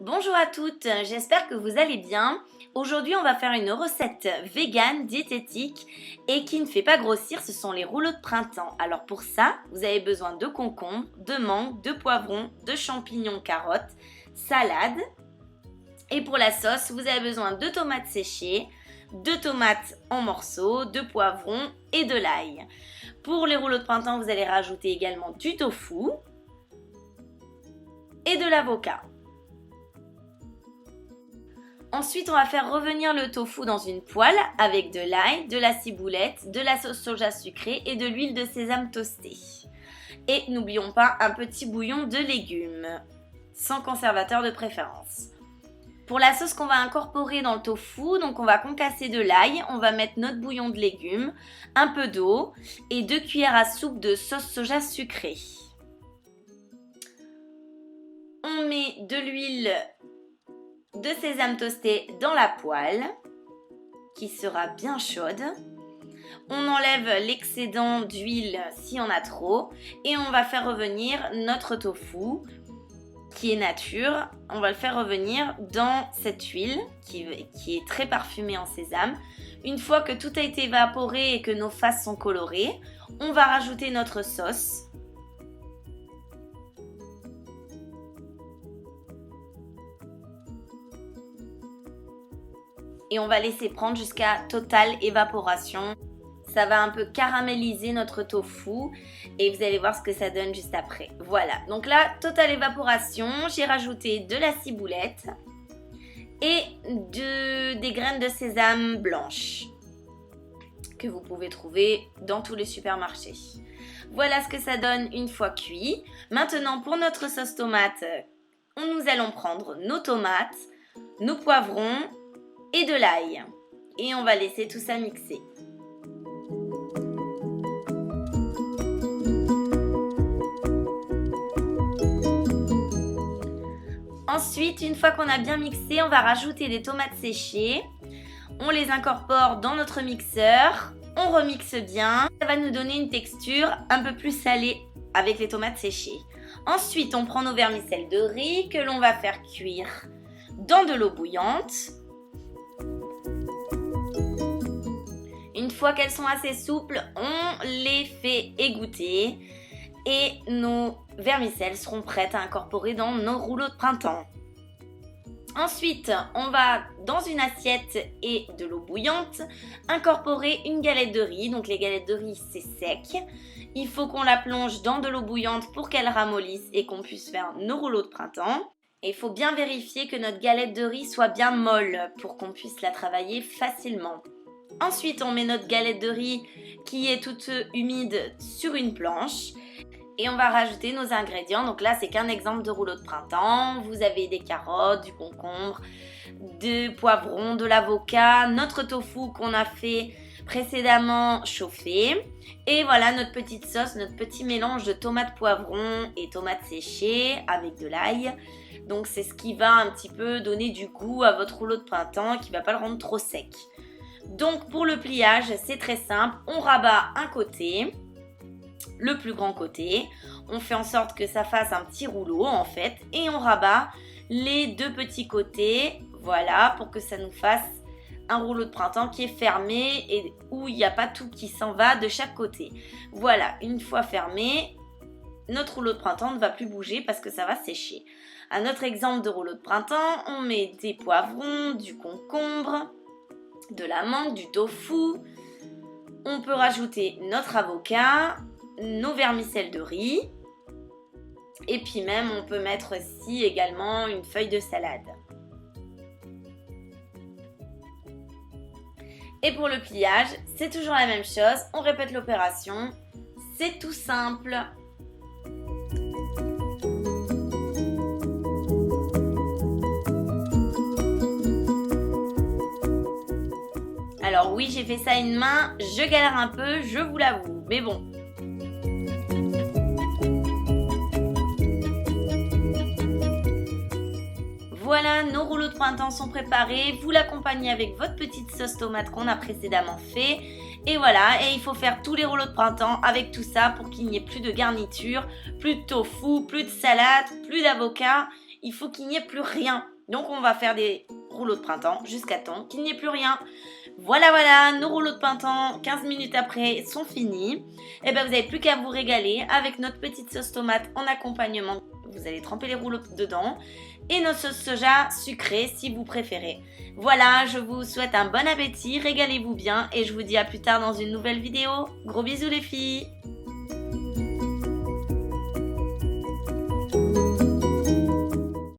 Bonjour à toutes, j'espère que vous allez bien. Aujourd'hui on va faire une recette végane, diététique et qui ne fait pas grossir, ce sont les rouleaux de printemps. Alors pour ça, vous avez besoin de concombres, de mangue, de poivrons, de champignons, carottes, salade. Et pour la sauce, vous avez besoin de tomates séchées, de tomates en morceaux, de poivrons et de l'ail. Pour les rouleaux de printemps, vous allez rajouter également du tofu et de l'avocat. Ensuite, on va faire revenir le tofu dans une poêle avec de l'ail, de la ciboulette, de la sauce soja sucrée et de l'huile de sésame toastée. Et n'oublions pas un petit bouillon de légumes, sans conservateur de préférence. Pour la sauce qu'on va incorporer dans le tofu, donc on va concasser de l'ail, on va mettre notre bouillon de légumes, un peu d'eau et 2 cuillères à soupe de sauce soja sucrée. On met de l'huile de sésame toasté dans la poêle qui sera bien chaude. On enlève l'excédent d'huile si on a trop et on va faire revenir notre tofu qui est nature. On va le faire revenir dans cette huile qui est très parfumée en sésame. Une fois que tout a été évaporé et que nos faces sont colorées, on va rajouter notre sauce. Et on va laisser prendre jusqu'à totale évaporation. Ça va un peu caraméliser notre tofu et vous allez voir ce que ça donne juste après. Voilà, donc là, totale évaporation, j'ai rajouté de la ciboulette et des graines de sésame blanches que vous pouvez trouver dans tous les supermarchés. Voilà ce que ça donne une fois cuit. Maintenant, pour notre sauce tomate, nous allons prendre nos tomates, nos poivrons et de l'ail. Et on va laisser tout ça mixer. Ensuite, une fois qu'on a bien mixé, on va rajouter des tomates séchées. On les incorpore dans notre mixeur. On remixe bien. Ça va nous donner une texture un peu plus salée avec les tomates séchées. Ensuite, on prend nos vermicelles de riz que l'on va faire cuire dans de l'eau bouillante. Une fois qu'elles sont assez souples, on les fait égoutter et nos vermicelles seront prêtes à incorporer dans nos rouleaux de printemps. Ensuite, on va dans une assiette et de l'eau bouillante incorporer une galette de riz. Donc les galettes de riz, c'est sec. Il faut qu'on la plonge dans de l'eau bouillante pour qu'elle ramollisse et qu'on puisse faire nos rouleaux de printemps. Et il faut bien vérifier que notre galette de riz soit bien molle pour qu'on puisse la travailler facilement. Ensuite, on met notre galette de riz qui est toute humide sur une planche et on va rajouter nos ingrédients. Donc là, c'est qu'un exemple de rouleau de printemps. Vous avez des carottes, du concombre, des poivrons, de l'avocat, notre tofu qu'on a fait précédemment chauffer. Et voilà notre petite sauce, notre petit mélange de tomates poivrons et tomates séchées avec de l'ail. Donc c'est ce qui va un petit peu donner du goût à votre rouleau de printemps et qui ne va pas le rendre trop sec. Donc pour le pliage, c'est très simple, on rabat un côté, le plus grand côté, on fait en sorte que ça fasse un petit rouleau en fait et on rabat les deux petits côtés, voilà, pour que ça nous fasse un rouleau de printemps qui est fermé et où il n'y a pas tout qui s'en va de chaque côté. Voilà, une fois fermé, notre rouleau de printemps ne va plus bouger parce que ça va sécher. Un autre exemple de rouleau de printemps, on met des poivrons, du concombre, de la mangue, du tofu. On peut rajouter notre avocat, nos vermicelles de riz. Et puis même, on peut mettre aussi également une feuille de salade. Et pour le pliage, c'est toujours la même chose. On répète l'opération. C'est tout simple. Alors oui, j'ai fait ça à une main, je galère un peu, je vous l'avoue, mais bon. Voilà, nos rouleaux de printemps sont préparés, vous l'accompagnez avec votre petite sauce tomate qu'on a précédemment fait. Et voilà, et il faut faire tous les rouleaux de printemps avec tout ça pour qu'il n'y ait plus de garniture, plus de tofu, plus de salade, plus d'avocat il faut qu'il n'y ait plus rien. Donc on va faire des rouleaux de printemps jusqu'à temps qu'il n'y ait plus rien. Voilà, nos rouleaux de printemps, 15 minutes après, sont finis. Et ben vous n'avez plus qu'à vous régaler avec notre petite sauce tomate en accompagnement. Vous allez tremper les rouleaux dedans. Et nos sauces soja sucrées si vous préférez. Voilà, je vous souhaite un bon appétit, régalez-vous bien et je vous dis à plus tard dans une nouvelle vidéo. Gros bisous les filles!